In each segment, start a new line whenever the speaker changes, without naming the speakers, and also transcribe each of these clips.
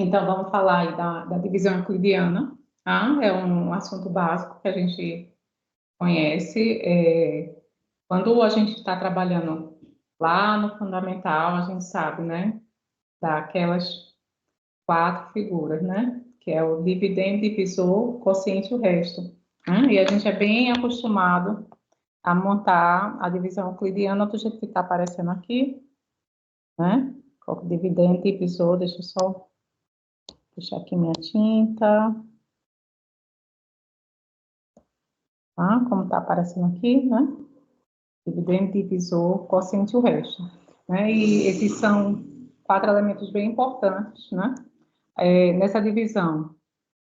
Então, vamos falar aí da divisão euclidiana, tá? É um assunto básico que a gente conhece. Quando a gente está trabalhando lá no fundamental, a gente sabe, né? Daquelas quatro figuras, né? Que é o dividendo, divisor, quociente e o resto. Né? E a gente é bem acostumado a montar a divisão euclidiana do jeito que está aparecendo aqui, né? Coloco dividendo, divisor, deixa eu só puxar aqui minha tinta, tá? Como está aparecendo aqui, né? Dividendo, divisor, quociente e o resto. Né? E esses são quatro elementos bem importantes, né? Nessa divisão,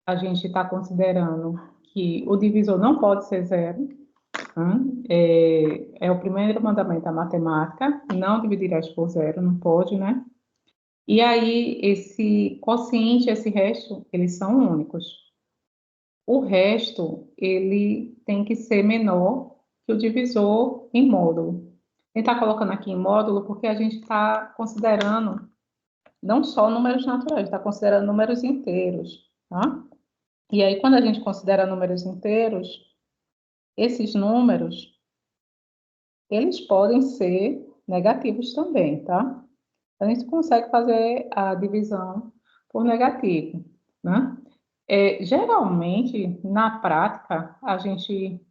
a gente está considerando que o divisor não pode ser zero, né? É o primeiro mandamento da matemática, não dividirás por zero, não pode, né? E aí, esse quociente, esse resto, eles são únicos. O resto, ele tem que ser menor que o divisor em módulo. A gente está colocando aqui em módulo porque a gente está considerando não só números naturais, está considerando números inteiros, tá? E aí, quando a gente considera números inteiros, esses números, eles podem ser negativos também, tá? A gente consegue fazer a divisão por negativo, né? Geralmente, na prática, a gente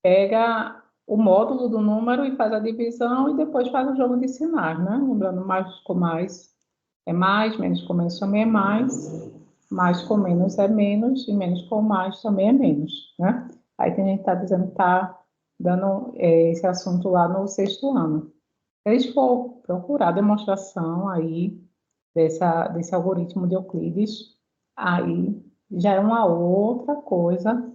pega o módulo do número e faz a divisão e depois faz o jogo de sinais, né? Lembrando, mais com mais é mais, menos com menos também é mais com menos é menos e menos com mais também é menos, né? Aí tem gente que está dizendo que está dando esse assunto lá no sexto ano. Se eles for procurar a demonstração aí desse algoritmo de Euclides, aí já é uma outra coisa.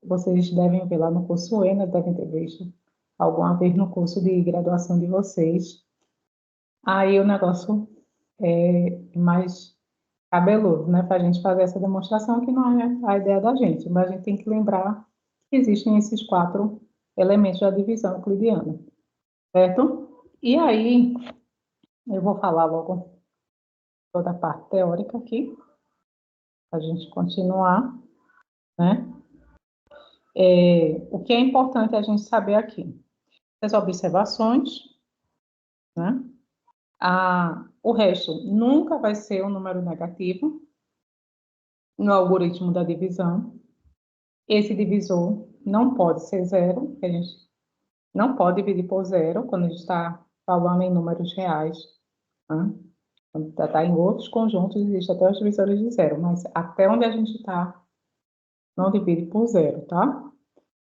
Vocês devem ver lá no curso E, né? Devem ter visto alguma vez no curso de graduação de vocês. Aí o negócio é mais cabeludo, né? Para a gente fazer essa demonstração, que não é a ideia da gente, mas a gente tem que lembrar que existem esses quatro elementos da divisão euclidiana, certo? E aí, eu vou falar logo toda a parte teórica aqui, para a gente continuar, né? O que é importante a gente saber aqui? As observações, né? O resto nunca vai ser um número negativo no algoritmo da divisão. Esse divisor não pode ser zero, a gente não pode dividir por zero quando a gente está falando em números reais. Né? Quando está em outros conjuntos, existe até os divisores de zero, mas até onde a gente está, não divide por zero, tá?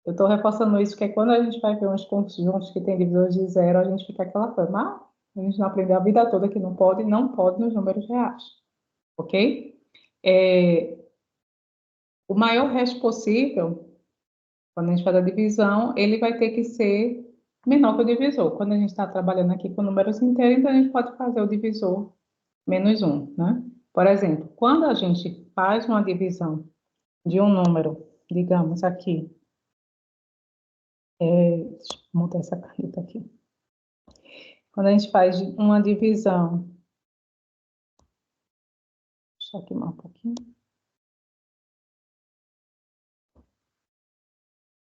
Eu estou reforçando isso, porque quando a gente vai ver uns conjuntos que tem divisores de zero, a gente fica aquela coisa, mas a gente não aprendeu a vida toda que não pode nos números reais, ok? O maior resto possível, quando a gente faz a divisão, ele vai ter que ser menor que o divisor. Quando a gente está trabalhando aqui com números inteiros, então a gente pode fazer o divisor menos um, né? Por exemplo, quando a gente faz uma divisão de um número, digamos aqui, deixa eu montar essa caneta aqui. Quando a gente faz uma divisão, deixa eu queimar um pouquinho.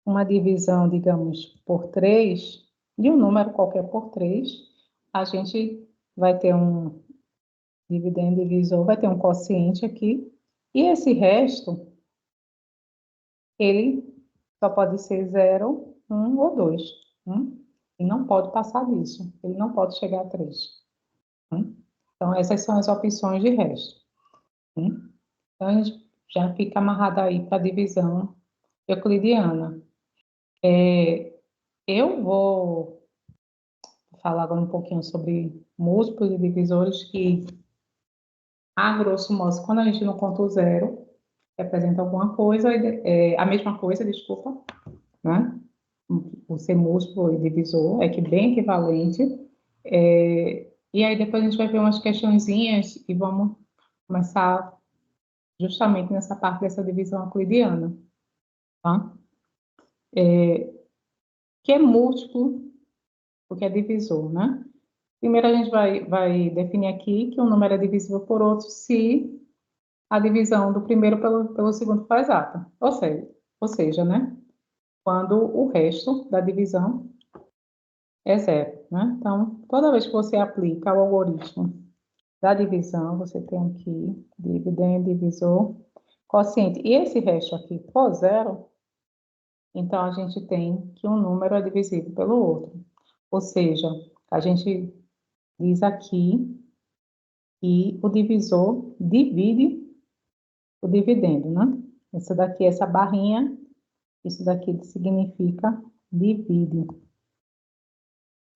Uma divisão, digamos, por 3, de um número qualquer por 3, a gente vai ter um dividendo, divisor, vai ter um quociente aqui, e esse resto, ele só pode ser 0, 1 ou 2. E não pode passar disso, ele não pode chegar a 3. Então, essas são as opções de resto. Então, a gente já fica amarrado aí para a divisão euclidiana. Eu vou falar agora um pouquinho sobre múltiplos e divisores que, a grosso modo, quando a gente não conta o zero, representa alguma coisa, a mesma coisa, desculpa, né? O ser múltiplo e divisor, é que bem equivalente. E aí depois a gente vai ver umas questõezinhas e vamos começar justamente nessa parte dessa divisão euclidiana, tá? Que é múltiplo, o que é divisor, né? Primeiro a gente vai definir aqui que um número é divisível por outro se a divisão do primeiro pelo segundo for exata. Ou seja, né? Quando o resto da divisão é zero, né? Então, toda vez que você aplica o algoritmo da divisão, você tem aqui dividendo, divisor, quociente. E esse resto aqui for zero, então a gente tem que um número é divisível pelo outro. Ou seja, a gente diz aqui que o divisor divide o dividendo, né? Essa daqui, essa barrinha, isso daqui significa divide.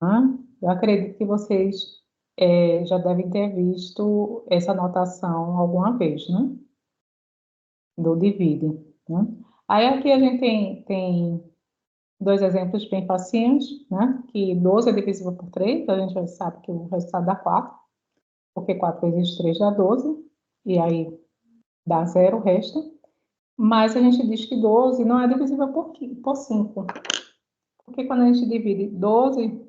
Né? Eu acredito que vocês já devem ter visto essa notação alguma vez, né? Do divide, né? Aí aqui a gente tem dois exemplos bem facinhos, né? Que 12 é divisível por 3, a gente já sabe que o resultado dá 4, porque 4 vezes 3 dá 12, e aí dá zero o resto. Mas a gente diz que 12 não é divisível por 5, porque quando a gente divide 12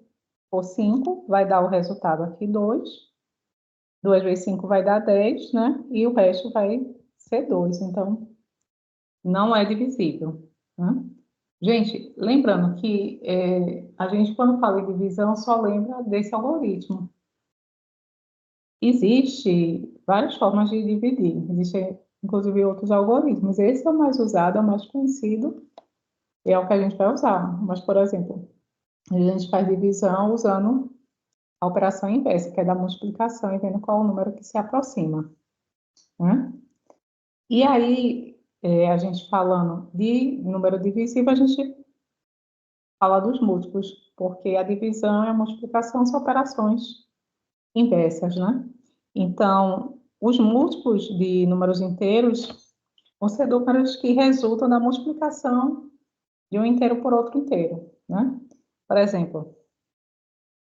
por 5, vai dar o resultado aqui 2. 2 vezes 5 vai dar 10, né? E o resto vai ser 2. Então, não é divisível, né? Gente, lembrando que a gente, quando fala em divisão, só lembra desse algoritmo. Existe várias formas de dividir. Existem, inclusive, outros algoritmos. Esse é o mais usado, é o mais conhecido, é o que a gente vai usar. Mas, por exemplo, a gente faz divisão usando a operação inversa, que é da multiplicação, e vendo qual o número que se aproxima, né? E aí, a gente falando de número divisível, a gente fala dos múltiplos, porque a divisão e a multiplicação são operações inversas, né? Então, os múltiplos de números inteiros vão ser números que resultam da multiplicação de um inteiro por outro inteiro, né? Por exemplo,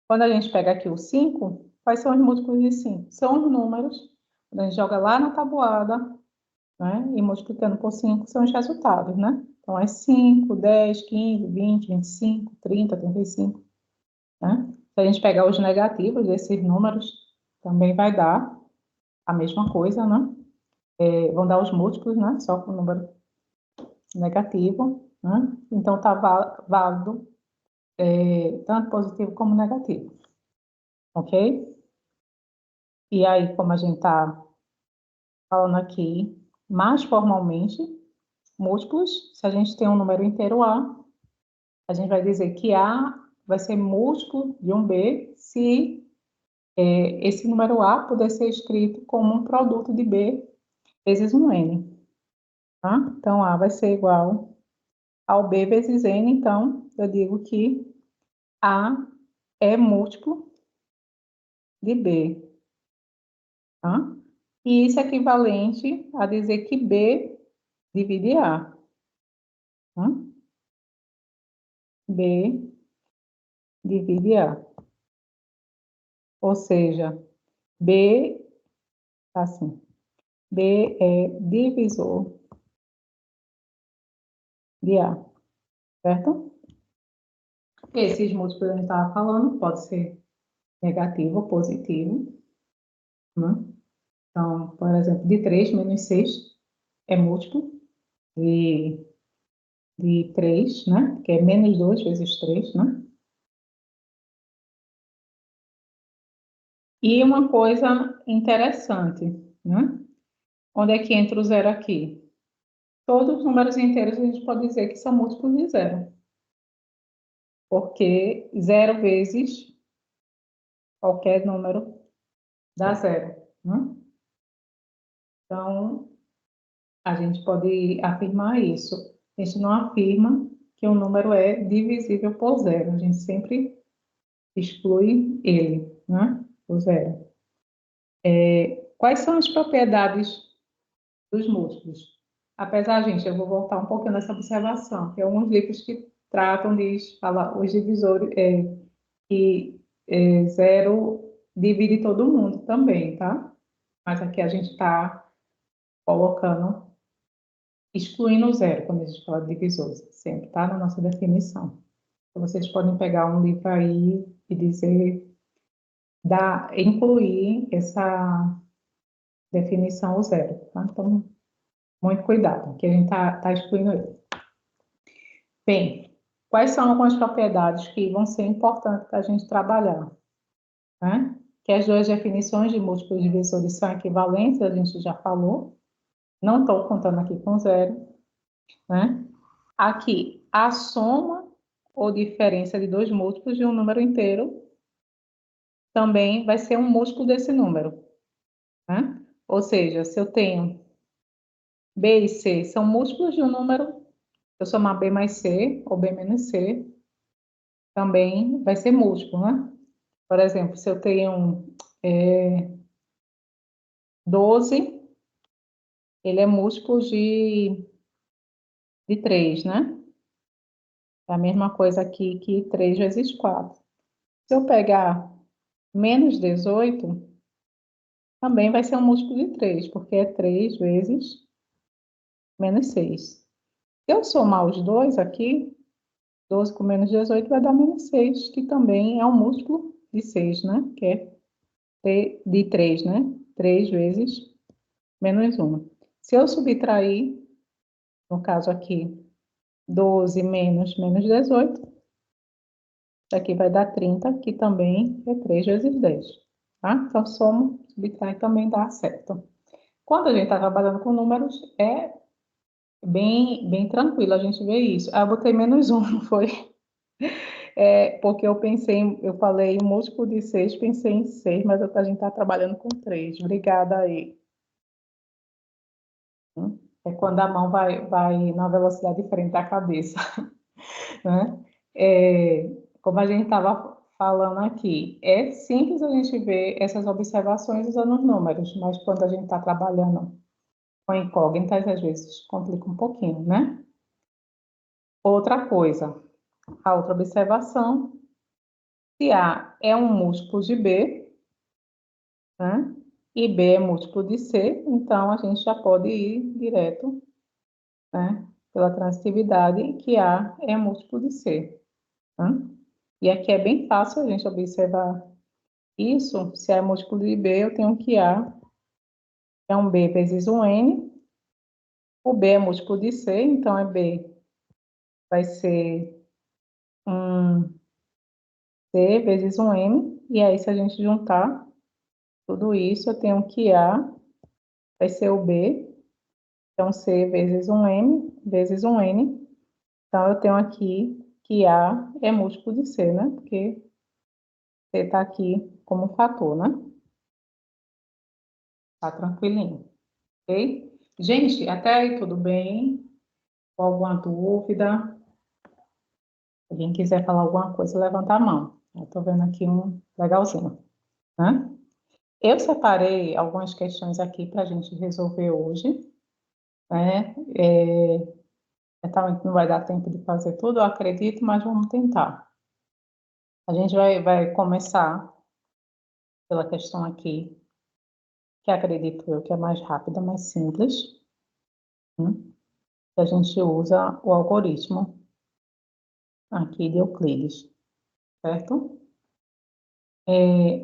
quando a gente pega aqui o 5, quais são os múltiplos de 5? São os números, quando a gente joga lá na tabuada, né? E multiplicando por 5 são os resultados, né? Então, é 5, 10, 15, 20, 25, 30, 35, né? Se a gente pegar os negativos desses números, também vai dar a mesma coisa, né? Vão dar os múltiplos, né? Só com o número negativo, né? Então, está válido tanto positivo como negativo, ok? E aí, como a gente está falando aqui, mais formalmente, múltiplos, se a gente tem um número inteiro A gente vai dizer que A vai ser múltiplo de um B se esse número A puder ser escrito como um produto de B vezes um N. Tá? Então, A vai ser igual ao B vezes N, então, eu digo que A é múltiplo de B. Tá? E isso é equivalente a dizer que B divide A. Tá? B divide A. Ou seja, B, assim, B é divisor de A, certo? Esses múltiplos que a gente estava falando pode ser negativo ou positivo, né? Então, por exemplo, de 3 menos 6 é múltiplo de 3, né? Que é menos 2 vezes 3, né? E uma coisa interessante, né? Onde é que entra o zero aqui? Todos os números inteiros a gente pode dizer que são múltiplos de zero, porque zero vezes qualquer número dá zero, né? Então, a gente pode afirmar isso. A gente não afirma que um número é divisível por zero, a gente sempre exclui ele, né? O zero. Quais são as propriedades dos múltiplos? Apesar, gente, eu vou voltar um pouquinho nessa observação, tem alguns livros que tratam de falar os divisores, que zero divide todo mundo também, tá? Mas aqui a gente está colocando, excluindo o zero quando a gente fala de divisores, sempre tá na nossa definição. Então, vocês podem pegar um livro aí e dizer, incluir definição o zero, tá? Então, muito cuidado, que a gente tá excluindo ele. Bem, quais são algumas propriedades que vão ser importantes para a gente trabalhar, né? Que as duas definições de múltiplos divisores são equivalentes, a gente já falou. Não estou contando aqui com zero, né? Aqui, a soma ou diferença de dois múltiplos de um número inteiro também vai ser um múltiplo desse número, né? Ou seja, se eu tenho B e C são múltiplos de um número, se eu somar B mais C ou B menos C, também vai ser múltiplo, né? Por exemplo, se eu tenho 12, ele é múltiplo de 3, né? É a mesma coisa aqui que 3 vezes 4. Se eu pegar menos 18, também vai ser um múltiplo de 3, porque é 3 vezes menos 6. Se eu somar os dois aqui, 12 com menos 18 vai dar menos 6, que também é um múltiplo de 6, né? Que é de 3, né? 3 vezes menos 1. Se eu subtrair, no caso aqui, 12 menos 18, aqui vai dar 30, que também é 3 vezes 10. Tá? Então, soma, subtrai também dá certo. Quando a gente está trabalhando com números, é bem tranquilo a gente ver isso. Ah, eu botei menos 1, não foi? Porque eu falei múltiplo de 6, pensei em 6, mas a gente está trabalhando com 3. Obrigada aí. É quando a mão vai numa velocidade diferente da cabeça, né? Como a gente estava falando aqui, é simples a gente ver essas observações usando os números, mas quando a gente está trabalhando com incógnitas, às vezes complica um pouquinho, né? Outra coisa, a outra observação, se A é um múltiplo de B, né? E B é múltiplo de C, então a gente já pode ir direto, né? Pela transitividade, que A é múltiplo de C, né? E aqui é bem fácil a gente observar isso. Se A é múltiplo de B, eu tenho que A é um B vezes um N. O B é múltiplo de C, então é B vai ser um C vezes um M. E aí, se a gente juntar tudo isso, eu tenho que A vai ser o B. Então, C vezes um M vezes um N. Então, eu tenho aqui que A é múltiplo de C, né? Porque C está aqui como fator, né? Tá tranquilinho, ok? Gente, até aí tudo bem? Com alguma dúvida? Se alguém quiser falar alguma coisa, levanta a mão. Eu tô vendo aqui um legalzinho, né? Eu separei algumas questões aqui para a gente resolver hoje, né? Talvez não vai dar tempo de fazer tudo, eu acredito, mas vamos tentar. A gente vai começar pela questão aqui, que acredito eu que é mais rápida, mais simples, né? Que a gente usa o algoritmo aqui de Euclides, certo?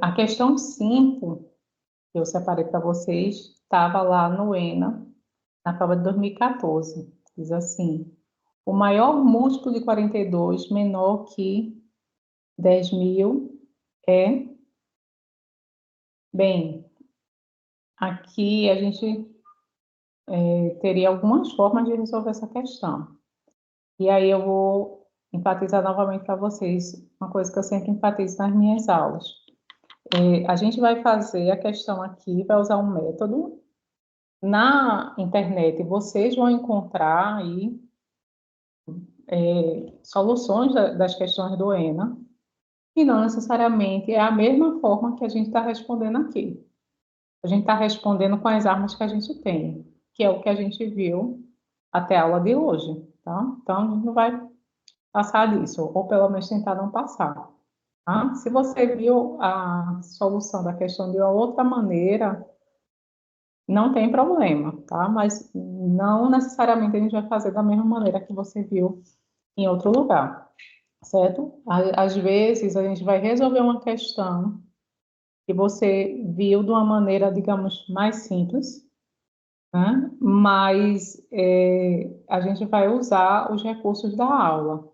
A questão 5, que eu separei para vocês, estava lá no ENA, na prova de 2014. Diz assim: o maior múltiplo de 42 menor que 10.000 é... Bem, aqui a gente teria algumas formas de resolver essa questão. E aí eu vou enfatizar novamente para vocês uma coisa que eu sempre enfatizo nas minhas aulas. A gente vai fazer a questão aqui, vai usar um método. Na internet, vocês vão encontrar aí soluções das questões do ENA, e não necessariamente é a mesma forma que a gente está respondendo aqui. A gente está respondendo com as armas que a gente tem, que é o que a gente viu até a aula de hoje, tá? Então, a gente não vai passar disso, ou pelo menos tentar não passar, tá? Se você viu a solução da questão de uma outra maneira, não tem problema, tá? Mas não necessariamente a gente vai fazer da mesma maneira que você viu em outro lugar, certo? Às vezes a gente vai resolver uma questão que você viu de uma maneira, digamos, mais simples, né? Mas a gente vai usar os recursos da aula.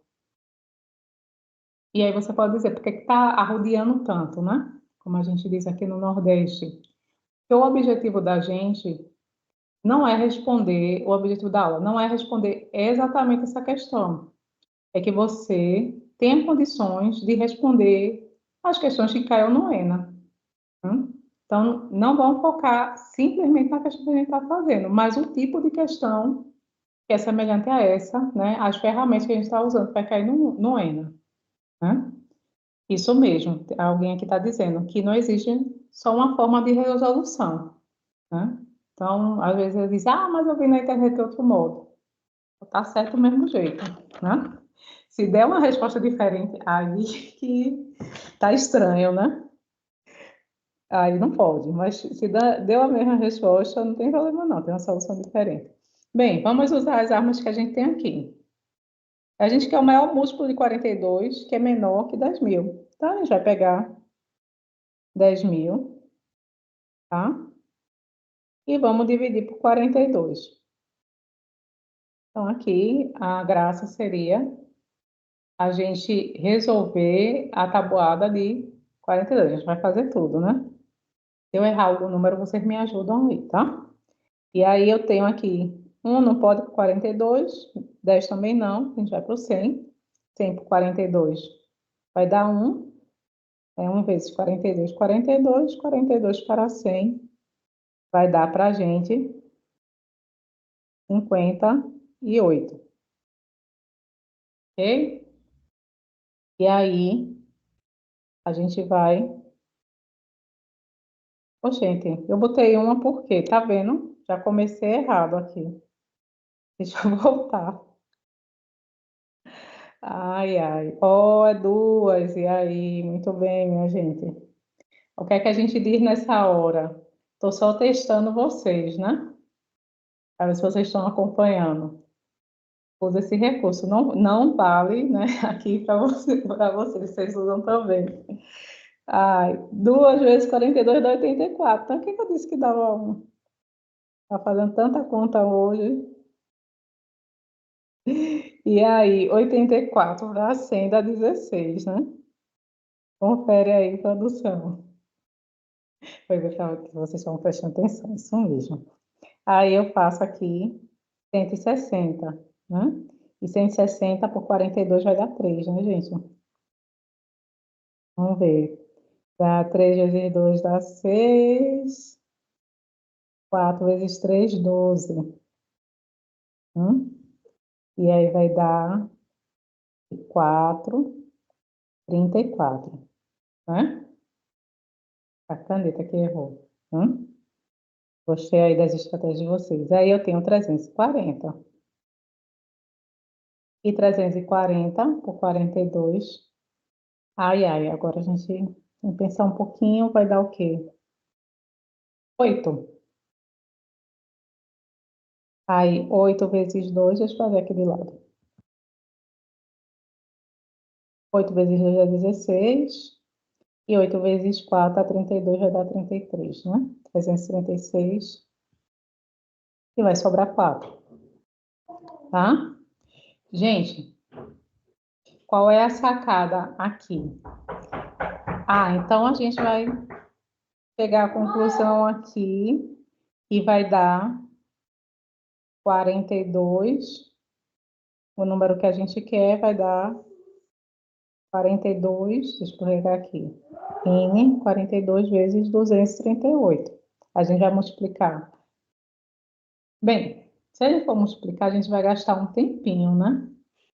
E aí você pode dizer, por que está arrodeando tanto, né? Como a gente diz aqui no Nordeste. Porque o objetivo da gente não é responder, o objetivo da aula não é responder exatamente essa questão. É que você tenha condições de responder as questões que caiu no ENA. Né? Então, não vamos focar simplesmente na questão que a gente está fazendo, mas o tipo de questão que é semelhante a essa, né? As ferramentas que a gente está usando para cair no ENA. Né? Isso mesmo, alguém aqui está dizendo que não existe só uma forma de resolução. Né? Então, às vezes eu digo, mas eu vi na internet de outro modo. Está certo do mesmo jeito. Né? Se der uma resposta diferente, aí que tá estranho, né? Aí não pode, mas se deu a mesma resposta, não tem problema não, tem uma solução diferente. Bem, vamos usar as armas que a gente tem aqui. A gente quer o maior múltiplo de 42, que é menor que 10.000. Então, a gente vai pegar 10.000, tá? E vamos dividir por 42. Então, aqui, a graça seria a gente resolver a tabuada de 42. A gente vai fazer tudo, né? Se eu errar algum número, vocês me ajudam aí, tá? E aí eu tenho aqui, 1 não pode por 42, 10 também não, a gente vai para o 100. 100 por 42 vai dar 1. 1 vezes 42, 42. 42 para 100 vai dar para a gente 58. Ok? E aí, a gente vai... Ô, gente, eu botei uma porque, tá vendo? Já comecei errado aqui. Deixa eu voltar. Ai, ai. Ó, é 2. E aí? Muito bem, minha gente. O que é que a gente diz nessa hora? Estou só testando vocês, né? Para ver se vocês estão acompanhando. Usa esse recurso. Não, não vale, né? Aqui para vocês, vocês usam também. Ai, 2 vezes 42 dá 84. Então, o que que eu disse que dava 1? Tá fazendo tanta conta hoje. E aí, 84 para 100 dá 16, né? Confere aí, produção. Foi ver que vocês estão prestando atenção, isso mesmo. Aí eu faço aqui 160, né? E 160 por 42 vai dar 3, né, gente? Vamos ver. Dá 3 vezes 2 dá 6. 4 vezes 3, 12. E aí vai dar 4, 34, né? A caneta que errou. Gostei aí das estratégias de vocês. Aí eu tenho 340. E 340 por 42. Ai, ai, agora a gente tem que pensar um pouquinho, vai dar o quê? 8. Aí, 8 vezes 2, deixa eu fazer aqui de lado. 8 vezes 2 dá 16. E 8 vezes 4 dá 32, vai dar 33, né? 336. E vai sobrar 4, tá? Gente, qual é a sacada aqui? Então a gente vai pegar a conclusão aqui e vai dar 42. O número que a gente quer vai dar 42, deixa eu escorregar aqui. N 42 vezes 238. A gente vai multiplicar. Bem, se a gente for multiplicar, a gente vai gastar um tempinho, né?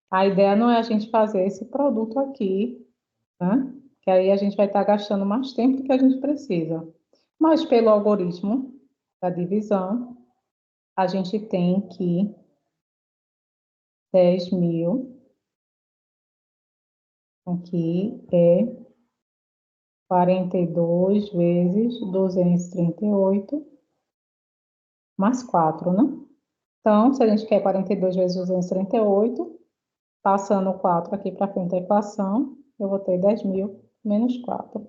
A ideia não é a gente fazer esse produto aqui, né? Que aí a gente vai estar gastando mais tempo do que a gente precisa. Mas pelo algoritmo da divisão, a gente tem que 10.000 aqui é 42 vezes 238 mais 4, né? Então, se a gente quer 42 vezes 238, passando o 4 aqui para frente da equação, eu vou ter 10.000 menos 4.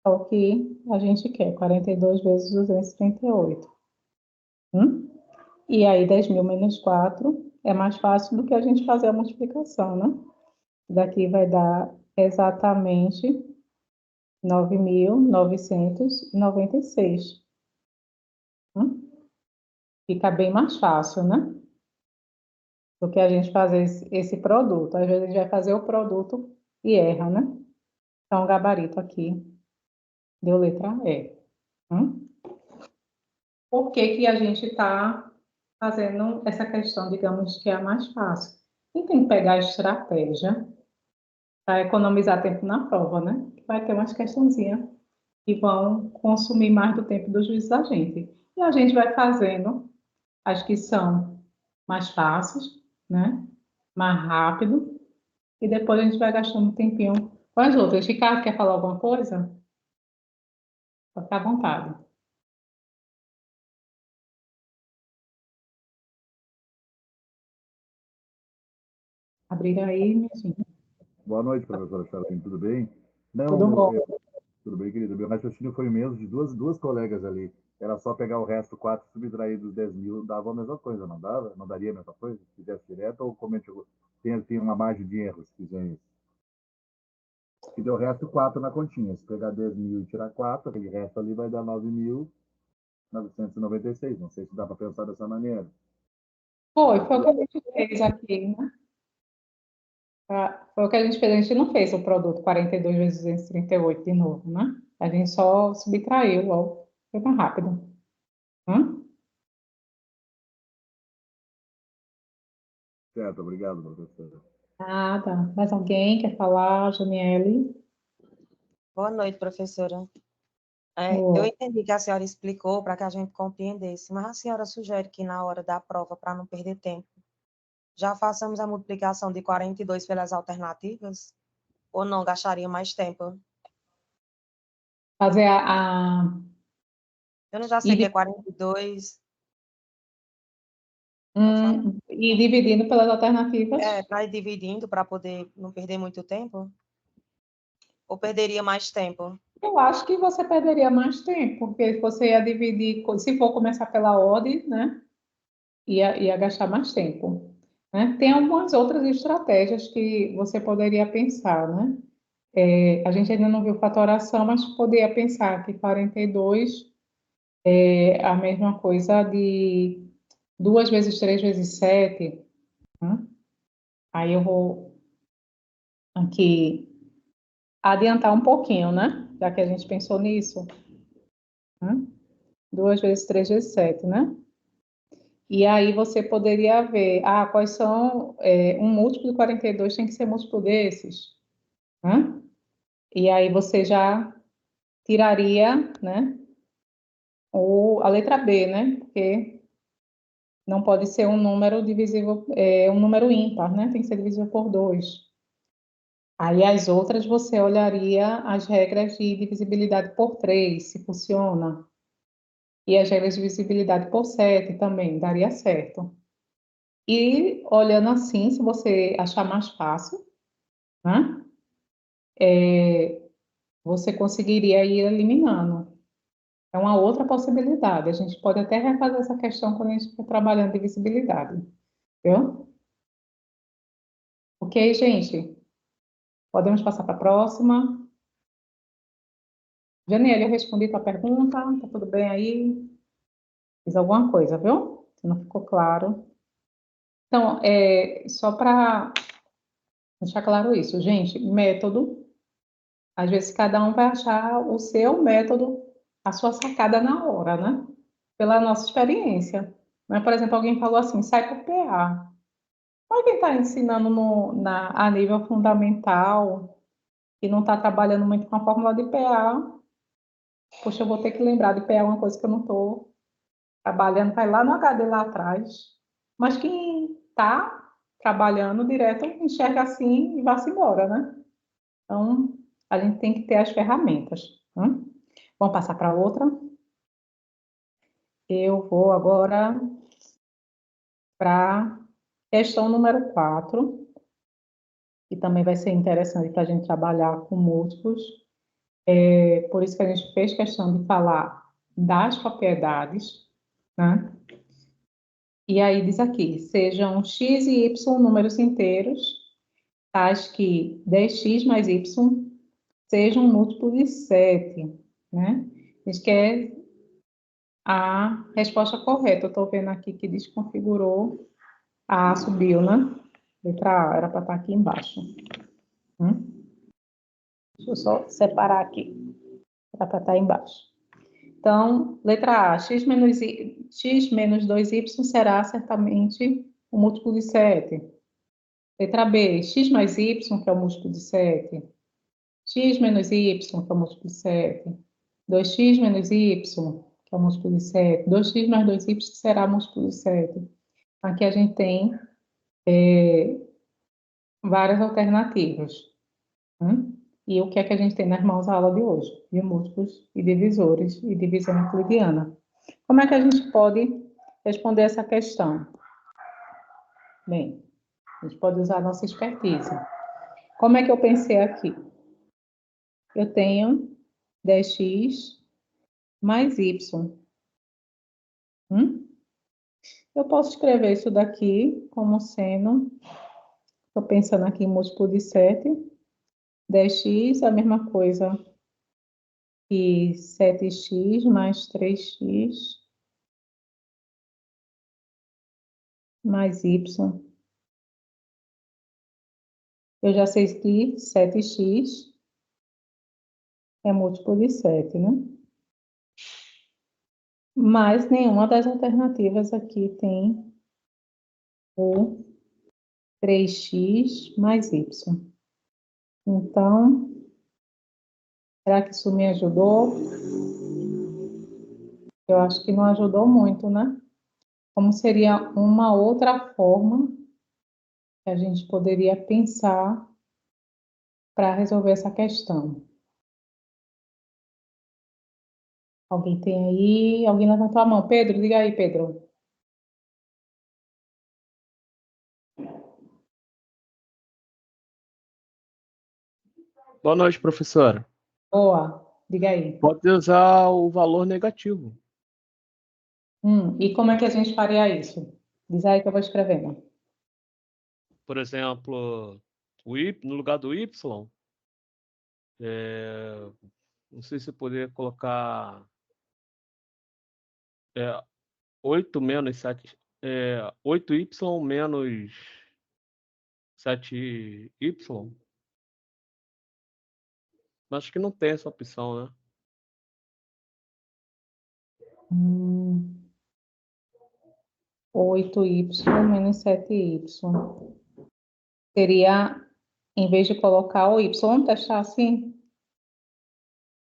É o que a gente quer, 42 vezes 238. E aí, 10.000 menos 4 é mais fácil do que a gente fazer a multiplicação, né? Daqui vai dar exatamente 9.996. Fica bem mais fácil, né? Do que a gente fazer esse produto. Às vezes a gente vai fazer o produto e erra, né? Então, o gabarito aqui deu letra E. Por que que a gente está fazendo essa questão, digamos, que é a mais fácil? E tem que pegar a estratégia para economizar tempo na prova, né? Vai ter umas questãozinhas que vão consumir mais do tempo do juiz da gente. E a gente vai fazendo as que são mais fáceis, né? Mais rápido, e depois a gente vai gastando um tempinho com as outras. Ricardo, quer falar alguma coisa? Pode ficar à vontade. Abrir aí, minha gente.
Boa noite, professora Charlene, tudo bem? Não,
Tudo bom?
tudo bem, querido. Meu raciocínio foi o mesmo de duas colegas ali. Era só pegar o resto, 4, subtrair dos 10.000, dava a mesma coisa, não dava? Não daria a mesma coisa? Se fizesse direto ou tem uma margem de erro se fizer isso? E deu o resto 4 na continha. Se pegar 10.000 e tirar 4, aquele resto ali vai dar 9.996. Não sei se dá para pensar dessa maneira.
Foi o que a gente fez aqui, né? Foi o que a gente fez. A gente não fez o produto 42 vezes 238 de novo, né? A gente só subtraiu logo. Foi mais rápido. Hã?
Certo, obrigado, professora.
Nada. Mais alguém quer falar, Janiele?
Boa noite, professora. Eu
Oi.
entendi que a senhora explicou para que a gente compreendesse, mas a senhora sugere que na hora da prova, para não perder tempo, já façamos a multiplicação de 42 pelas alternativas? Ou não, gastaria mais tempo?
Fazer a
Eu não já sei que é
ir,
42, pode falar?
ir dividindo pelas alternativas.
Para ir dividindo, para poder não perder muito tempo? Ou perderia mais tempo?
Eu acho que você perderia mais tempo, porque você ia dividir, se for começar pela ordem, né? Ia gastar mais tempo, né? Tem algumas outras estratégias que você poderia pensar, né? A gente ainda não viu fatoração, mas poderia pensar que 42 é a mesma coisa de 2 vezes 3 vezes 7, né? Aí eu vou aqui adiantar um pouquinho, né? Já que a gente pensou nisso, né? 2 vezes 3 vezes 7, né? E aí você poderia ver, quais são, um múltiplo de 42 tem que ser múltiplo desses, né? E aí você já tiraria, né, a letra B, né? Porque não pode ser um número divisível, um número ímpar, né? Tem que ser divisível por 2. Aí as outras você olharia as regras de divisibilidade por 3, se funciona. E as regras de divisibilidade por 7 também, daria certo. E olhando assim, se você achar mais fácil, né? Você conseguiria ir eliminando. É uma outra possibilidade. A gente pode até refazer essa questão quando a gente for trabalhando divisibilidade, viu? Ok, gente? Podemos passar para a próxima. Janiele, eu respondi tua pergunta, tá tudo bem aí? Fiz alguma coisa, viu? Se não ficou claro. Então, só para deixar claro isso, gente, método, às vezes cada um vai achar o seu método, a sua sacada na hora, né? Pela nossa experiência. Né? Por exemplo, alguém falou assim, sai por PA. Mas quem está ensinando a nível fundamental e não está trabalhando muito com a fórmula de PA, poxa, eu vou ter que lembrar de PA, uma coisa que eu não estou trabalhando, vai lá no HD lá atrás. Mas quem está trabalhando direto enxerga assim e vai-se embora, né? Então, a gente tem que ter as ferramentas. Né? Vamos passar para outra. Eu vou agora para questão número 4, que também vai ser interessante para a gente trabalhar com múltiplos. Por isso que a gente fez questão de falar das propriedades, né? E aí diz aqui, sejam x e y números inteiros, tais que 10x mais y seja um múltiplo de 7, né? A gente quer a resposta correta. Eu estou vendo aqui que desconfigurou. A subiu, né? Letra A, era para estar aqui embaixo. Deixa eu só separar aqui. Era para estar embaixo. Então, letra A, x menos 2y será certamente o múltiplo de 7. Letra B, x mais y, que é o múltiplo de 7. X menos y, que é o múltiplo de 7. 2x menos y, que é o múltiplo de 7. 2x mais 2y, que será o múltiplo de 7. Aqui a gente tem várias alternativas. E o que é que a gente tem nas mãos na aula de hoje? De múltiplos e divisores e divisão euclidiana. Como é que a gente pode responder essa questão? Bem, a gente pode usar a nossa expertise. Como é que eu pensei aqui? Eu tenho 10x mais y. Eu posso escrever isso daqui como sendo, estou pensando aqui em múltiplo de 7. 10x é a mesma coisa que 7x mais 3x mais y. Eu já sei que 7x é múltiplo de 7, né? Mas nenhuma das alternativas aqui tem o 3x mais y. Então, será que isso me ajudou? Eu acho que não ajudou muito, né? Como seria uma outra forma que a gente poderia pensar para resolver essa questão? Alguém tem aí? Alguém levantou a mão? Pedro, diga aí, Pedro.
Boa noite, professora.
Boa, diga aí.
Pode usar o valor negativo.
E como é que a gente faria isso? Diz aí que eu vou escrevendo.
Por exemplo, no lugar do y, não sei se poderia colocar 8 menos 7, 8y menos 7y. Mas acho que não tem essa opção, né?
8y menos 7y. Seria, em vez de colocar o y, vamos testar assim?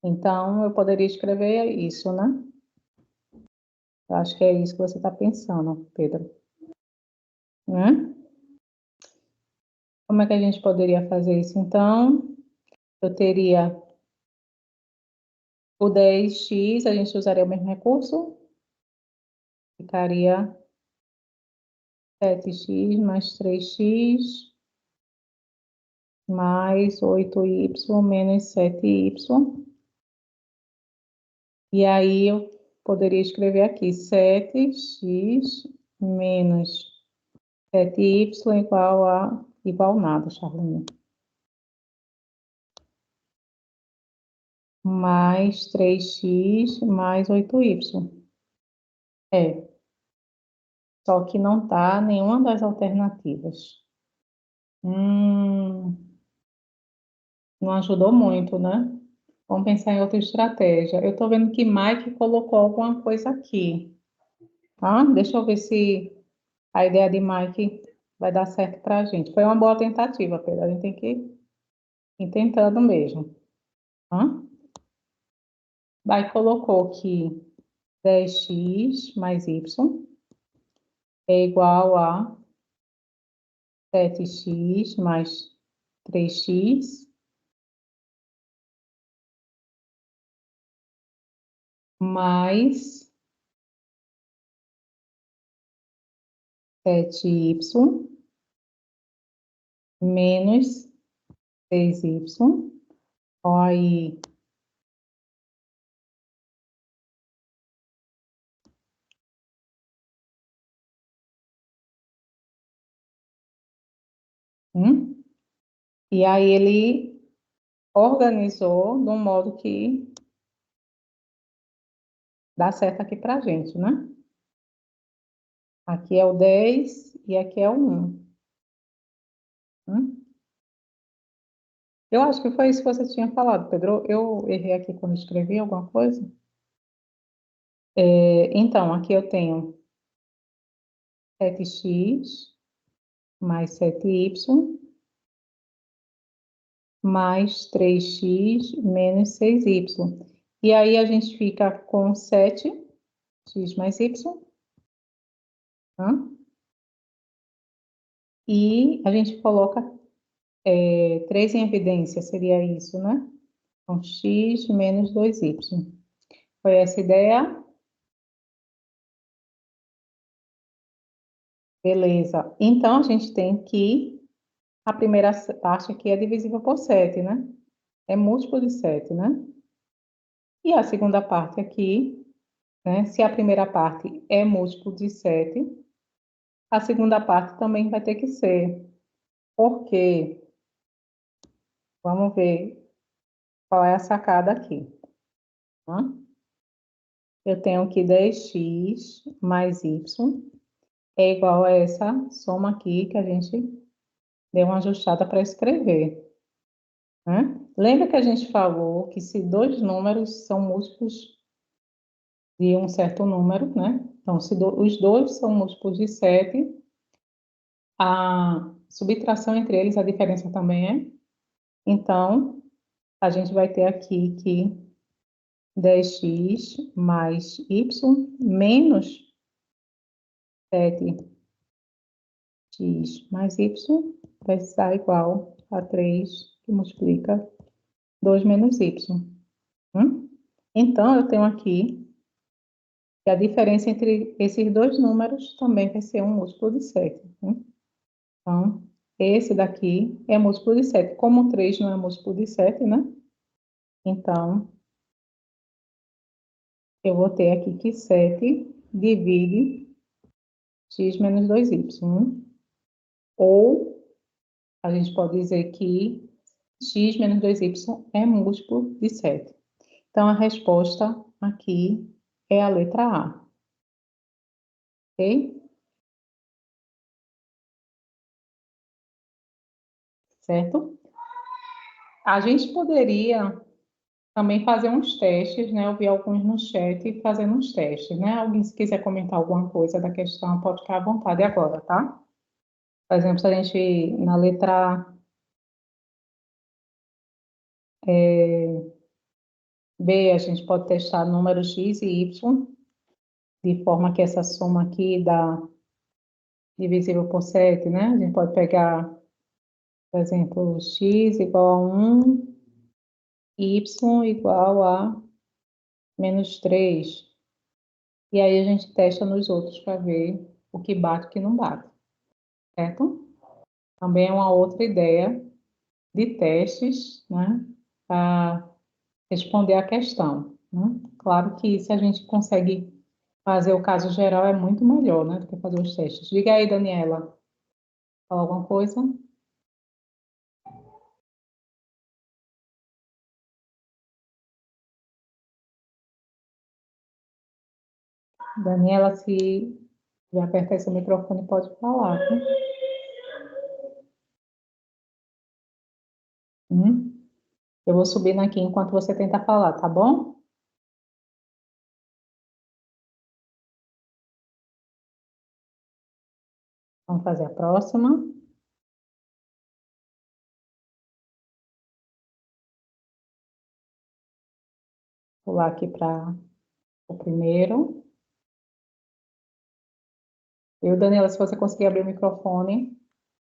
Então, eu poderia escrever isso, né? Eu acho que é isso que você está pensando, Pedro. Como é que a gente poderia fazer isso? Então, eu teria o 10x, a gente usaria o mesmo recurso? Ficaria 7x mais 3x mais 8y menos 7y. E aí, eu poderia escrever aqui 7x menos 7y igual nada, Charlene. Mais 3x mais 8y. Só que não está nenhuma das alternativas. Não ajudou muito, né? Vamos pensar em outra estratégia. Eu estou vendo que Mike colocou alguma coisa aqui. Deixa eu ver se a ideia de Mike vai dar certo para a gente. Foi uma boa tentativa, Pedro. A gente tem que ir tentando mesmo. Mike colocou que 10x mais y é igual a 7x mais 3x mais 7y menos 6y. Ó aí, E aí ele organizou de um modo que dá certo aqui para a gente, né? Aqui é o 10 e aqui é o 1. Eu acho que foi isso que você tinha falado, Pedro. Eu errei aqui quando escrevi alguma coisa. Então, aqui eu tenho 7x mais 7y mais 3x menos 6y. E aí a gente fica com 7x mais y. E a gente coloca 3 em evidência, seria isso, né? Então, x menos 2y. Foi essa a ideia? Beleza. Então, a gente tem que... A primeira parte aqui é divisível por 7, né? É múltiplo de 7, né? E a segunda parte aqui, né? Se a primeira parte é múltiplo de 7, a segunda parte também vai ter que ser. Por quê? Vamos ver qual é a sacada aqui. Eu tenho que 10x mais y é igual a essa soma aqui que a gente deu uma ajustada para escrever. Lembra que a gente falou que se dois números são múltiplos de um certo número, né? Então, se os dois são múltiplos de 7, a subtração entre eles, a diferença também é. Então, a gente vai ter aqui que 10x mais y menos 7x mais y vai estar igual a 3, que multiplica 2 menos y. Então, eu tenho aqui que a diferença entre esses dois números também vai ser um múltiplo de 7. Então, esse daqui é múltiplo de 7. Como 3 não é múltiplo de 7, né? Então, eu vou ter aqui que 7 divide x menos 2y. Ou, a gente pode dizer que x menos 2y é múltiplo de 7. Então, a resposta aqui é a letra A. Ok? Certo? A gente poderia também fazer uns testes, né? Eu vi alguns no chat fazendo uns testes, né? Alguém, se quiser comentar alguma coisa da questão, pode ficar à vontade agora, tá? Por exemplo, se a gente, na letra B, a gente pode testar números x e y, de forma que essa soma aqui dá divisível por 7, né? A gente pode pegar, por exemplo, x igual a 1, y igual a menos 3. E aí a gente testa nos outros para ver o que bate e o que não bate, certo? Também é uma outra ideia de testes, né? Para responder a questão, né? Claro que se a gente consegue fazer o caso geral é muito melhor, né? Do que fazer os testes. Diga aí, Daniela. Fala alguma coisa? Daniela, se já apertar esse microfone, pode falar, tá? Eu vou subindo aqui enquanto você tenta falar, tá bom? Vamos fazer a próxima. Pular aqui para o primeiro. Eu, Daniela, se você conseguir abrir o microfone,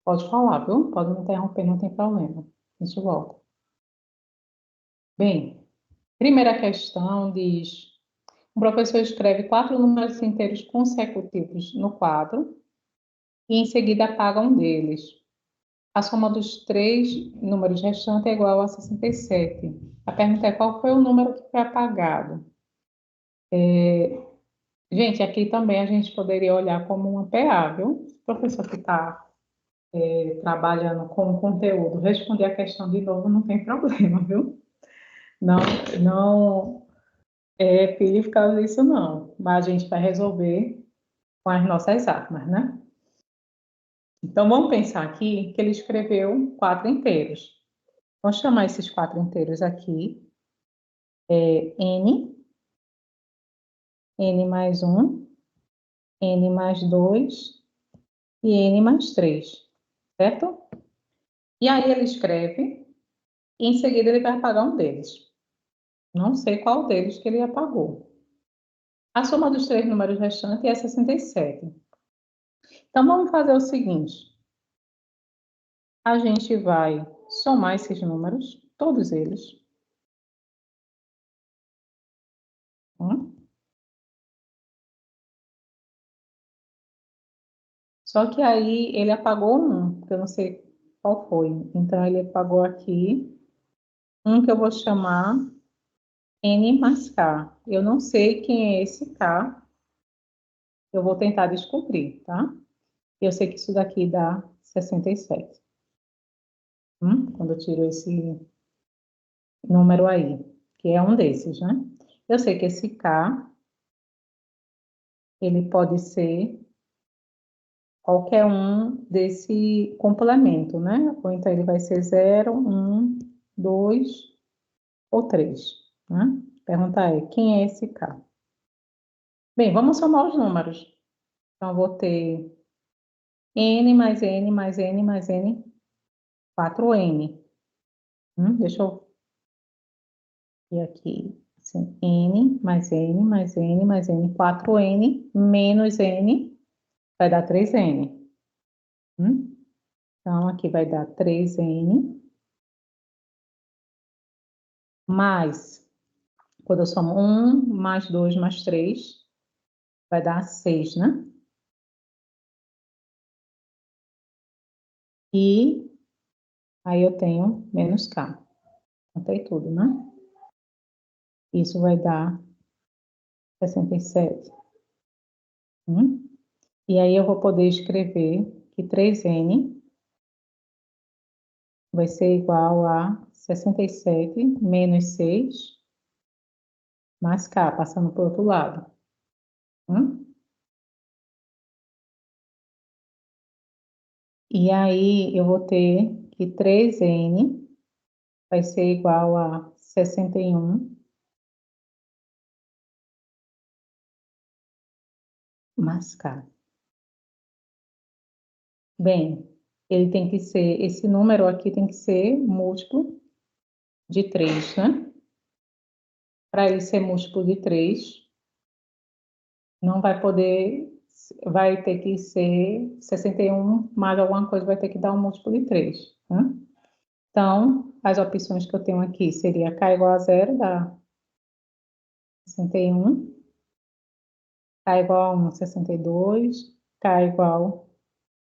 pode falar, viu? Pode me interromper, não tem problema. A gente volta. Bem, primeira questão diz: o professor escreve 4 números inteiros consecutivos no quadro e em seguida apaga um deles. A soma dos 3 números restantes é igual a 67. A pergunta é: qual foi o número que foi apagado? Gente, aqui também a gente poderia olhar como uma PA, viu? O professor que está trabalhando com o conteúdo, responder a questão de novo não tem problema, viu? Não, não é perigo por causa disso, não. Mas a gente vai resolver com as nossas armas, né? Então, vamos pensar aqui que ele escreveu 4 inteiros. Vamos chamar esses 4 inteiros aqui, n, n mais 1, n mais 2 e n mais 3, certo? E aí ele escreve, e em seguida ele vai apagar um deles. Não sei qual deles que ele apagou. A soma dos 3 números restantes é 67. Então, vamos fazer o seguinte. A gente vai somar esses números, todos eles. Só que aí ele apagou um, que eu não sei qual foi. Então, ele apagou aqui um que eu vou chamar N mais K. Eu não sei quem é esse K. Eu vou tentar descobrir, tá? Eu sei que isso daqui dá 67. Quando eu tiro esse número aí, que é um desses, né? Eu sei que esse K, ele pode ser qualquer um desse complemento, né? Ou então ele vai ser 0, 1, 2 ou 3, né? Pergunta é, quem é esse K? Bem, vamos somar os números. Então, eu vou ter N mais N mais N mais N, 4N. Deixa eu ver aqui. Assim, N mais N mais N mais N, 4N menos N, vai dar 3N. Então, aqui vai dar 3N mais, quando eu somo 1 mais 2 mais 3, vai dar 6, né? E aí eu tenho menos K. Contei tudo, né? Isso vai dar 67. E aí eu vou poder escrever que 3N vai ser igual a 67 menos 6 mais K, passando para o outro lado. E aí eu vou ter que 3N vai ser igual a 61 mais K. Bem, ele tem que ser, esse número aqui tem que ser múltiplo de 3, né? Para ele ser múltiplo de 3, não vai poder, vai ter que ser 61 mais alguma coisa, vai ter que dar um múltiplo de 3, né? Então, as opções que eu tenho aqui seria K igual a 0, dá 61, K igual a 1, 62, K igual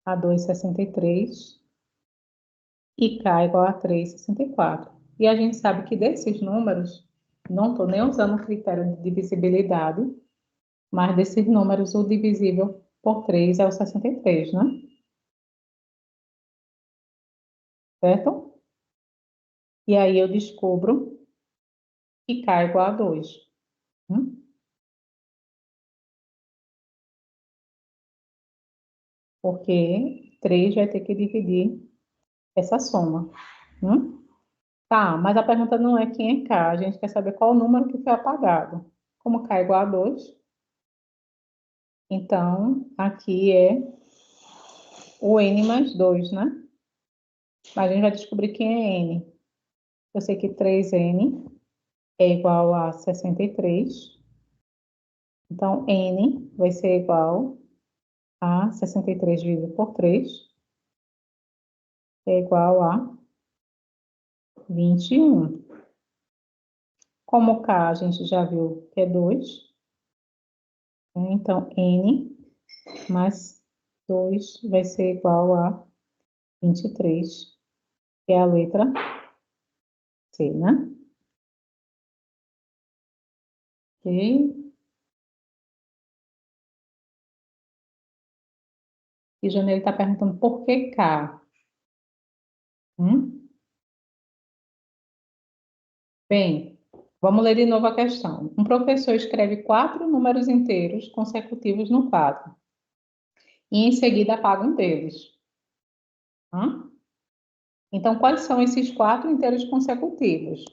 a 2, 63, e K igual a 3, 64. E a gente sabe que desses números, não estou nem usando o critério de divisibilidade, mas desses números, o divisível por 3 é o 63, né? Certo? E aí eu descubro que K igual a 2. Porque 3 vai ter que dividir essa soma. Tá, mas a pergunta não é quem é K, a gente quer saber qual o número que foi apagado. Como K é igual a 2, então aqui é o N mais 2, né? Mas a gente vai descobrir quem é N. Eu sei que 3N é igual a 63. Então, N vai ser igual a 63 dividido por 3, é igual a 21. Como K a gente já viu que é 2, então N mais 2 vai ser igual a 23, que é a letra C, né? Ok. E Janeiro está perguntando por que K? Bem, vamos ler de novo a questão. Um professor escreve 4 números inteiros consecutivos no quadro. E em seguida apaga um deles. Então, quais são esses 4 inteiros consecutivos?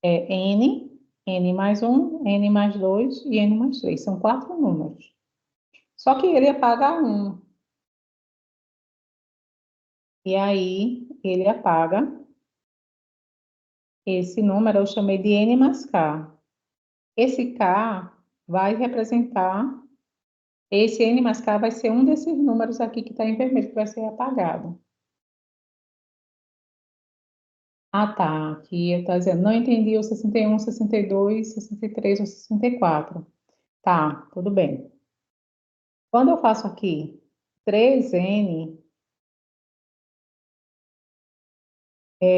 É N, N mais 1, N mais 2 e N mais 3. São 4 números. Só que ele apaga um. E aí, ele apaga esse número, eu chamei de N mais K. Esse K vai representar, esse N mais K vai ser um desses números aqui que está em vermelho, que vai ser apagado. Ah, tá. Aqui está dizendo, não entendi o 61, 62, 63 ou 64. Tá, tudo bem. Quando eu faço aqui 3N,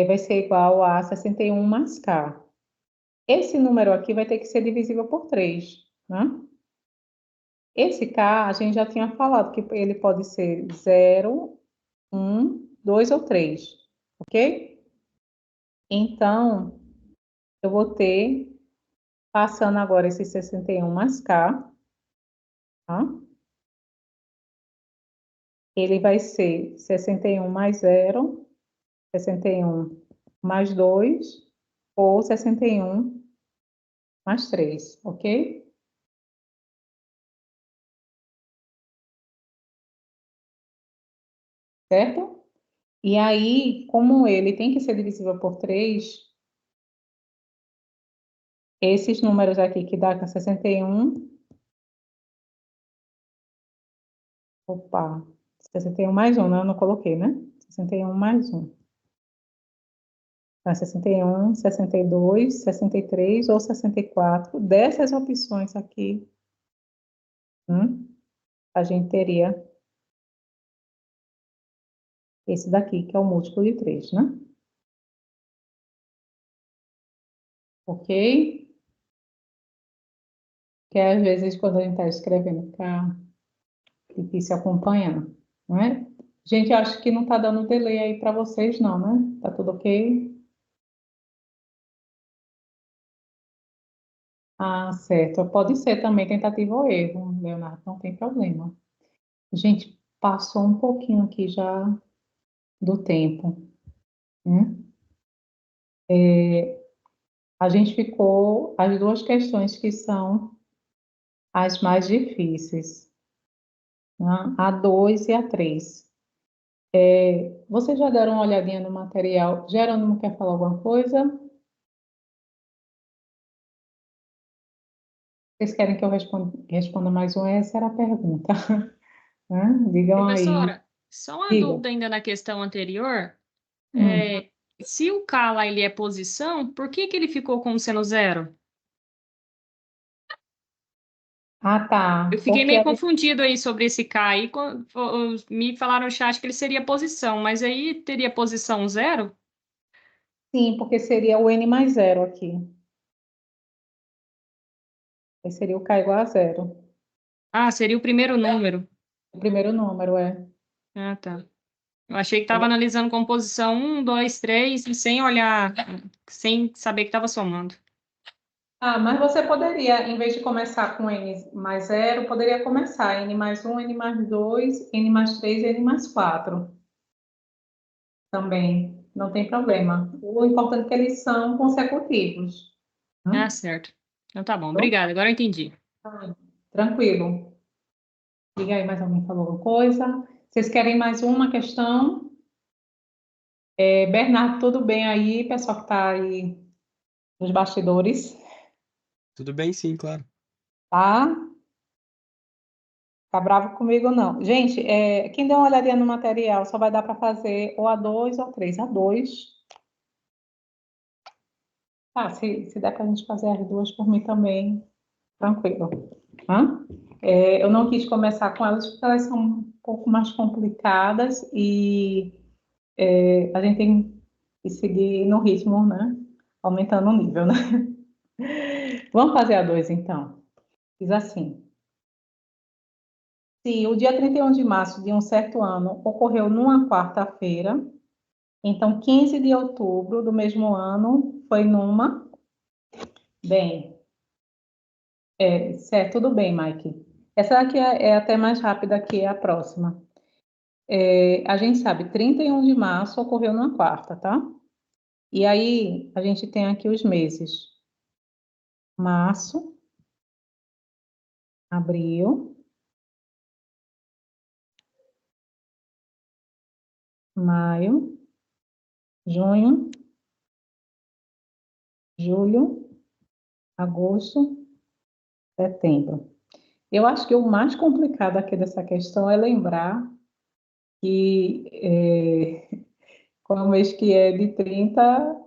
vai ser igual a 61 mais K. Esse número aqui vai ter que ser divisível por 3, né? Esse K, a gente já tinha falado que ele pode ser 0, 1, 2 ou 3, ok? Então, eu vou ter, passando agora esse 61 mais K, tá? Ele vai ser 61 mais 0, 61 mais 2, ou 61 mais 3, ok? Certo? E aí, como ele tem que ser divisível por 3, esses números aqui que dá 61, opa, 61 mais 1, né? Eu não coloquei, né? 61 mais 1. Então, 61, 62, 63 ou 64. Dessas opções aqui, a gente teria esse daqui, que é o múltiplo de 3, né? Ok? Que às vezes, quando a gente está escrevendo, fica difícil acompanhar, não é? Gente, acho que não está dando delay aí para vocês, não, né? Tá tudo ok? Ah, certo. Pode ser também tentativa ou erro, Leonardo, não tem problema. Gente, passou um pouquinho aqui já do tempo, né? A gente ficou as 2 questões que são as mais difíceis, né? A 2 e a 3. Vocês já deram uma olhadinha no material? Jerônimo quer falar alguma coisa? Vocês querem que eu responda mais um? Essa era a pergunta. Né? Digam aí.
Professora, só uma
Diga.
dúvida ainda na questão anterior.
Hum.
Se o K lá ele é posição, por que que ele ficou como sendo zero?
Ah, tá.
Eu fiquei
Porque
meio confundido aí sobre esse K aí. Me falaram no chat que ele seria posição, mas aí teria posição zero?
sim, porque seria o N mais 0 aqui. Aí seria o K igual a 0.
Ah, seria o primeiro número.
O primeiro número é.
Ah, tá. Eu achei que estava analisando composição 1, 2, 3, e sem olhar, sem saber que estava somando.
Ah, mas você poderia, em vez de começar com N mais 0, poderia começar N mais 1, N mais 2, N mais 3 e N mais 4. Também, não tem problema. O importante é que eles são consecutivos.
Ah, certo. Então tá bom.
Então,
Obrigada, agora eu entendi.
tranquilo. Diga aí, mais alguém falou alguma coisa? Vocês querem mais uma questão? Bernardo, tudo bem aí? Pessoal que está aí nos bastidores,
Tudo bem, sim, claro.
tá? Tá bravo comigo, não. Gente, quem deu uma olhadinha no material, só vai dar para fazer ou a 2 ou a 3. A 2. Tá, se der para a gente fazer as duas por mim também, tranquilo. Hã? Eu não quis começar com elas porque elas são um pouco mais complicadas e a gente tem que seguir no ritmo, né? Aumentando o nível, né? Vamos fazer a 2, então. Diz assim. Se o dia 31 de março de um certo ano ocorreu numa quarta-feira, então 15 de outubro do mesmo ano foi numa... Bem, certo, tudo bem, Mike. Essa aqui é até mais rápida que a próxima. A gente sabe, 31 de março ocorreu numa quarta, tá? E aí, a gente tem aqui os meses. Março, abril, maio, junho, julho, agosto, setembro. Eu acho que o mais complicado aqui dessa questão é lembrar que qual é o mês que é de 30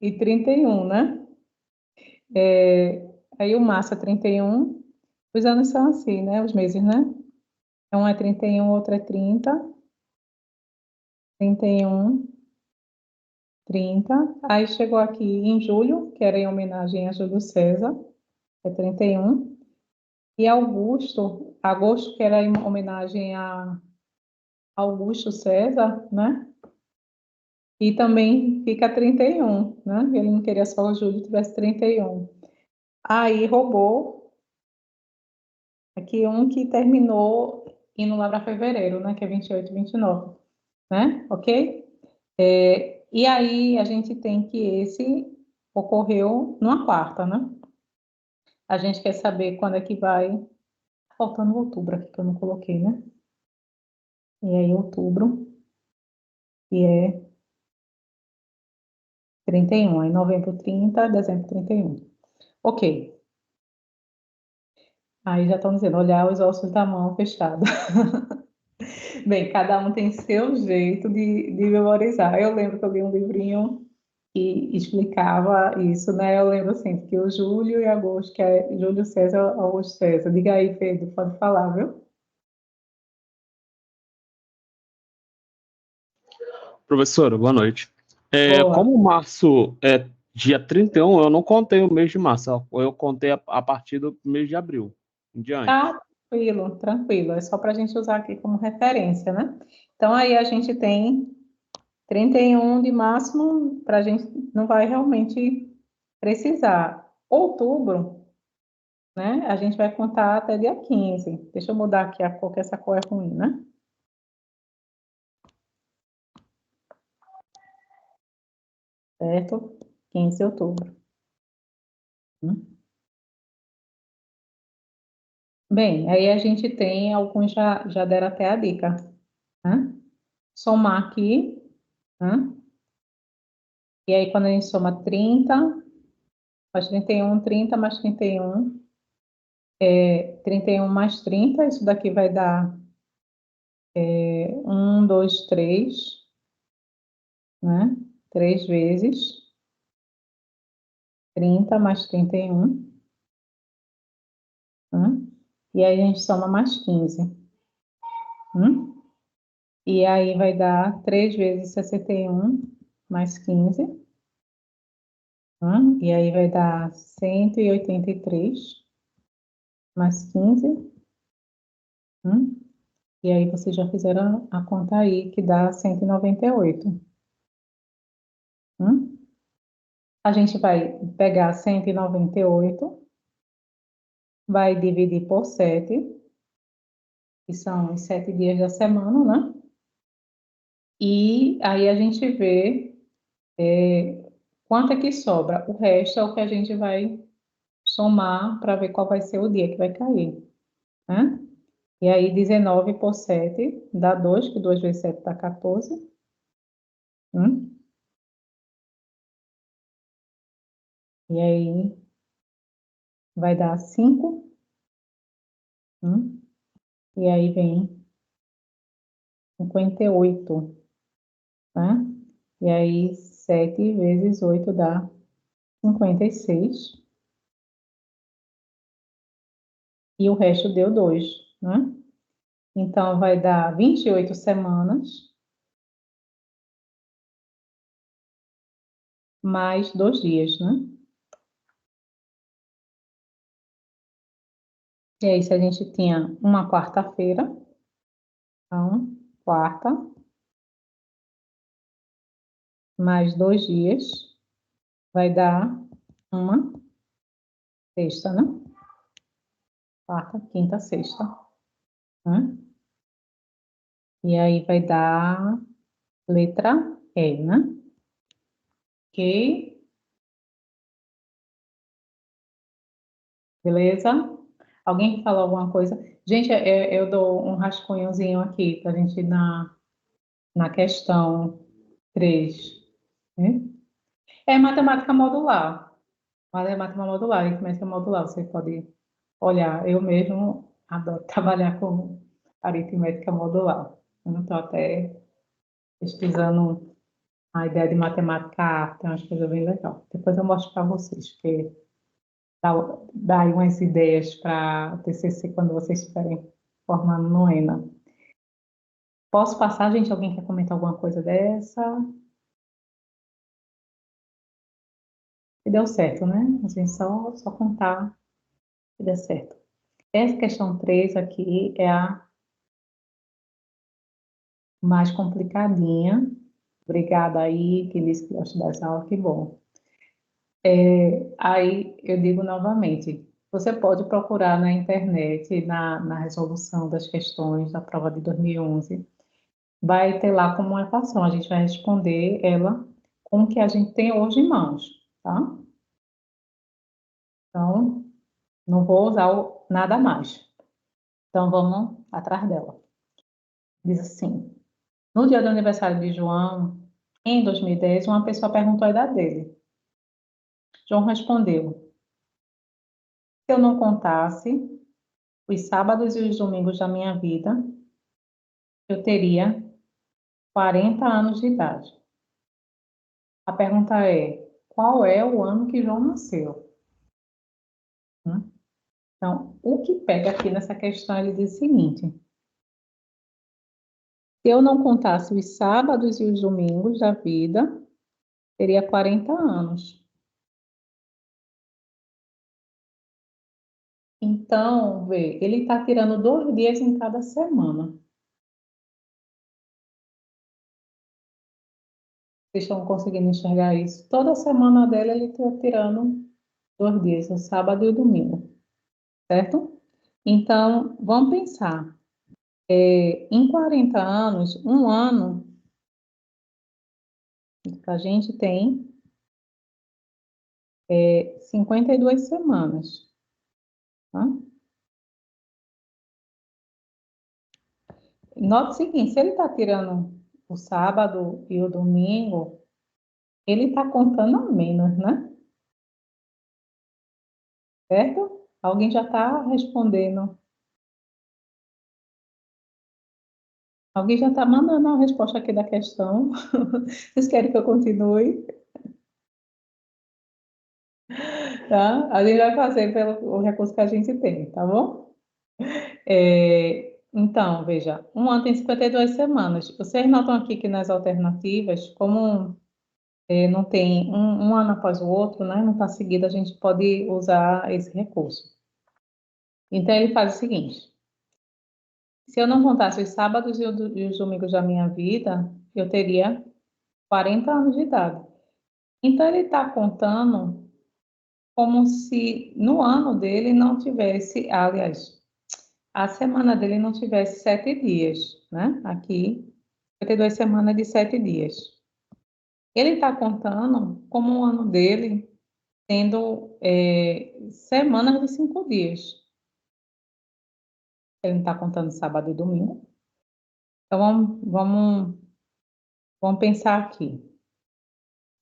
e 31, né? Aí o março é 31, os anos são assim, né? Os meses, né? Um é 31, outro é 30, 31, 30. Aí chegou aqui em julho, que era em homenagem a Júlio César, é 31. E agosto, que era em homenagem a Augusto César, né? E também fica 31, né? Ele não queria só o Júlio tivesse 31. Aí roubou aqui um que terminou indo lá para fevereiro, né? Que é 28, 29, né? Ok? E aí a gente tem que esse ocorreu numa quarta, né? A gente quer saber quando é que vai. Tá faltando outubro aqui que eu não coloquei, né? E aí outubro, que é 31. Aí novembro 30, dezembro 31. Ok. Aí já estão dizendo, olhar os ossos da mão fechada. Bem, cada um tem seu jeito de memorizar. Eu lembro que eu li um livrinho que explicava isso, né? Eu lembro assim, que o Júlio e Agosto, que é Júlio César, Augusto César. Diga aí, Pedro, pode falar, viu?
Professora, boa noite.
Boa.
Como março é dia 31, eu não contei o mês de março, eu contei a partir do mês de abril, em diante.
Tranquilo, tranquilo. É só para a gente usar aqui como referência, né? Então, aí a gente tem 31 de máximo, para a gente não vai realmente precisar. Outubro, né? A gente vai contar até dia 15. Deixa eu mudar aqui a cor, que essa cor é ruim, né? Certo? 15 de outubro. Bem, aí a gente tem, alguns já deram até a dica, né? Somar aqui, né? E aí, quando a gente soma 30, mais 31, 30 mais 31, 31 mais 30, isso daqui vai dar 1, 2, 3, né? 3 vezes 30 mais 31, né? E aí a gente soma mais 15, né? E aí vai dar 3 vezes 61 mais 15, né? E aí vai dar 183 mais 15, né? E aí vocês já fizeram a conta aí, que dá 198, né? A gente vai pegar 198, vai dividir por 7, que são os 7 dias da semana, né? E aí a gente vê quanto é que sobra. O resto é o que a gente vai somar para ver qual vai ser o dia que vai cair, né? E aí 19 por 7 dá 2, que 2 vezes 7 dá 14, né? E aí vai dar 5, né? E aí vem 58, né? E aí 7 vezes 8 dá 56. E o resto deu 2, né? Então, vai dar 28 semanas, mais 2 dias, né? E aí, se a gente tinha uma quarta-feira, então, quarta, mais 2 dias, vai dar uma sexta, né? Quarta, quinta, sexta, né? E aí vai dar letra E, né? Ok? Beleza? Alguém falou alguma coisa? Gente, eu dou um rascunhozinho aqui para a gente ir na questão 3, né? É matemática modular. Matemática modular, aritmética modular. Você pode olhar. Eu mesmo adoro trabalhar com aritmética modular. Eu estou até pesquisando a ideia de matemática apta, é uma coisa bem legal. Depois eu mostro para vocês, porque dá aí umas ideias para o TCC quando vocês estiverem formando no ENA. Posso passar, gente? Alguém quer comentar alguma coisa dessa? E deu certo, né? A gente só contar que deu certo. Essa questão 3 aqui é a mais complicadinha. Obrigada aí, que disse que gosta dessa aula, que bom. Aí eu digo novamente, você pode procurar na internet, na resolução das questões da prova de 2011, vai ter lá como uma equação, a gente vai responder ela com o que a gente tem hoje em mãos, tá? Então, não vou usar nada mais. Então, vamos atrás dela. Diz assim, no dia do aniversário de João, em 2010, uma pessoa perguntou a idade dele. João respondeu, se eu não contasse os sábados e os domingos da minha vida, eu teria 40 anos de idade. A pergunta é, qual é o ano que João nasceu? Então, o que pega aqui nessa questão, ele diz o seguinte, se eu não contasse os sábados e os domingos da vida, teria 40 anos. Então, vê, ele está tirando 2 dias em cada semana. Vocês estão conseguindo enxergar isso? Toda semana dela ele está tirando 2 dias, o sábado e o domingo, certo? Então, vamos pensar. Em 40 anos, um ano, a gente tem 52 semanas. Tá? Note o seguinte, se ele está tirando o sábado e o domingo, ele está contando a menos, né? Certo? Alguém já está respondendo. Alguém já está mandando a resposta aqui da questão. Vocês querem que eu continue? Tá? A gente vai fazer pelo recurso que a gente tem, tá bom? Então, veja, um ano tem 52 semanas. Vocês notam aqui que nas alternativas, como não tem um ano após o outro, né? Não está seguido, a gente pode usar esse recurso. Então, ele faz o seguinte. Se eu não contasse os sábados e os domingos da minha vida, eu teria 40 anos de idade. Então, ele está contando como se no ano dele não tivesse, aliás, a semana dele não tivesse 7 dias, né? Aqui, 52 semanas de 7 dias. Ele está contando como o ano dele tendo semanas de 5 dias. Ele não está contando sábado e domingo. Então, vamos pensar aqui.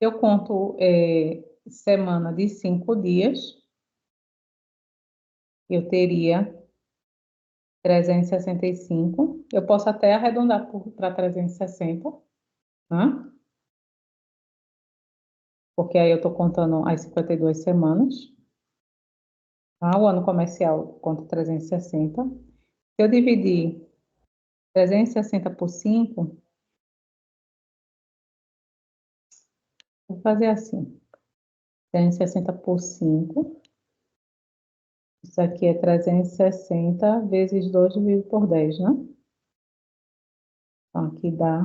Eu conto semana de 5 dias, eu teria 365. Eu posso até arredondar para 360, né? Porque aí eu estou contando as 52 semanas. Tá? O ano comercial eu conto 360. Se eu dividir 360 por 5, vou fazer assim. 360 por 5, Isso aqui é 360 vezes 2 dividido por 10, né? Então, aqui dá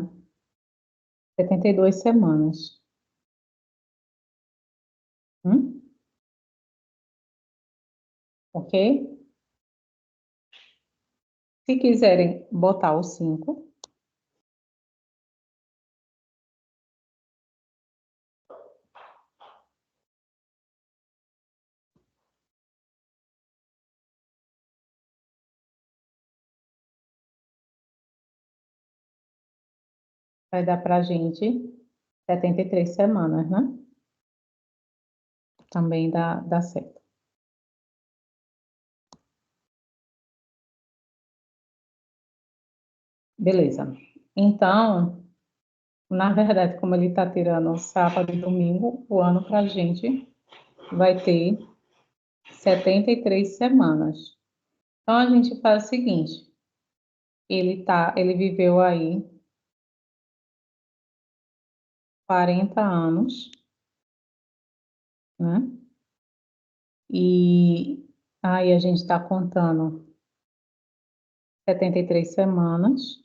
72 semanas. Ok? Se quiserem botar o 5, vai dar pra gente 73 semanas, né? Também dá certo. Beleza. Então, na verdade, como ele está tirando sábado e domingo, o ano para a gente vai ter 73 semanas. Então, a gente faz o seguinte, ele viveu aí 40 anos, né? E aí a gente está contando 73 semanas,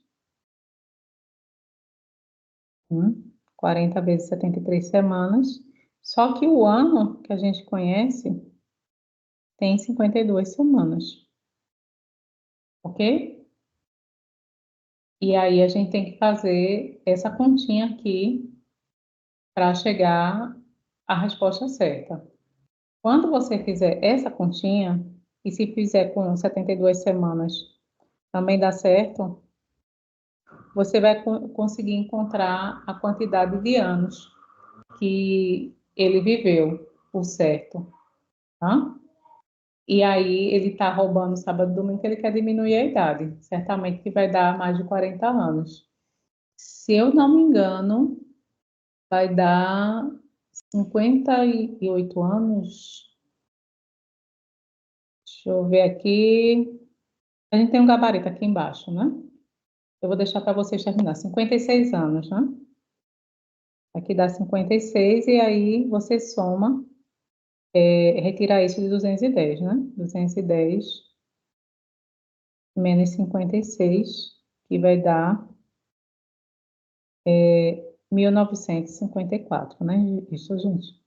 40 vezes 73 semanas, só que o ano que a gente conhece tem 52 semanas, ok? E aí a gente tem que fazer essa continha aqui para chegar à resposta certa. Quando você fizer essa continha, e se fizer com 72 semanas também dá certo, você vai conseguir encontrar a quantidade de anos que ele viveu, por certo. Tá? E aí ele está roubando sábado e domingo, ele quer diminuir a idade. Certamente que vai dar mais de 40 anos. Se eu não me engano, vai dar 58 anos. Deixa eu ver aqui. A gente tem um gabarito aqui embaixo, né? Eu vou deixar para vocês terminar. 56 anos, né? Aqui dá 56 e aí você soma, retira isso de 210, né? 210 menos 56, que vai dar 1954, né? Isso, gente.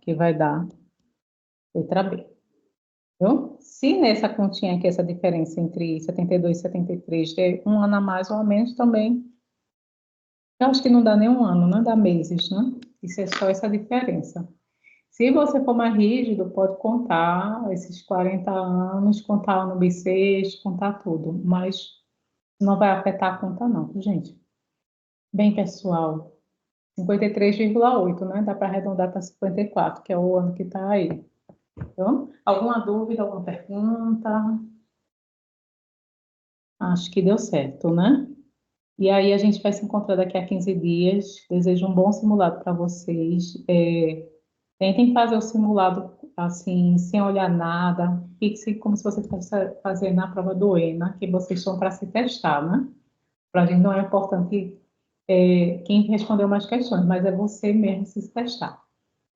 Que vai dar letra B. Viu? Se nessa continha aqui, essa diferença entre 72 e 73 ter um ano a mais ou a menos também, eu acho que não dá nem um ano, né? Dá meses, né? Isso é só essa diferença. Se você for mais rígido, pode contar esses 40 anos, contar ano bissexto, contar tudo, mas não vai afetar a conta não, gente. Bem, pessoal, 53,8, né? Dá para arredondar para 54, que é o ano que está aí. Então, alguma dúvida, alguma pergunta? Acho que deu certo, né? E aí a gente vai se encontrar daqui a 15 dias. Desejo um bom simulado para vocês. Tentem fazer o simulado assim, sem olhar nada. Fixe como se você fosse fazer na prova do ENA, que vocês estão para se testar, né? Para a gente não é importante quem respondeu mais questões, mas é você mesmo se testar.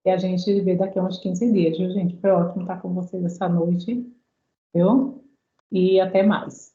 E a gente vê daqui a uns 15 dias, viu, gente? Foi ótimo estar com vocês essa noite, viu? E até mais.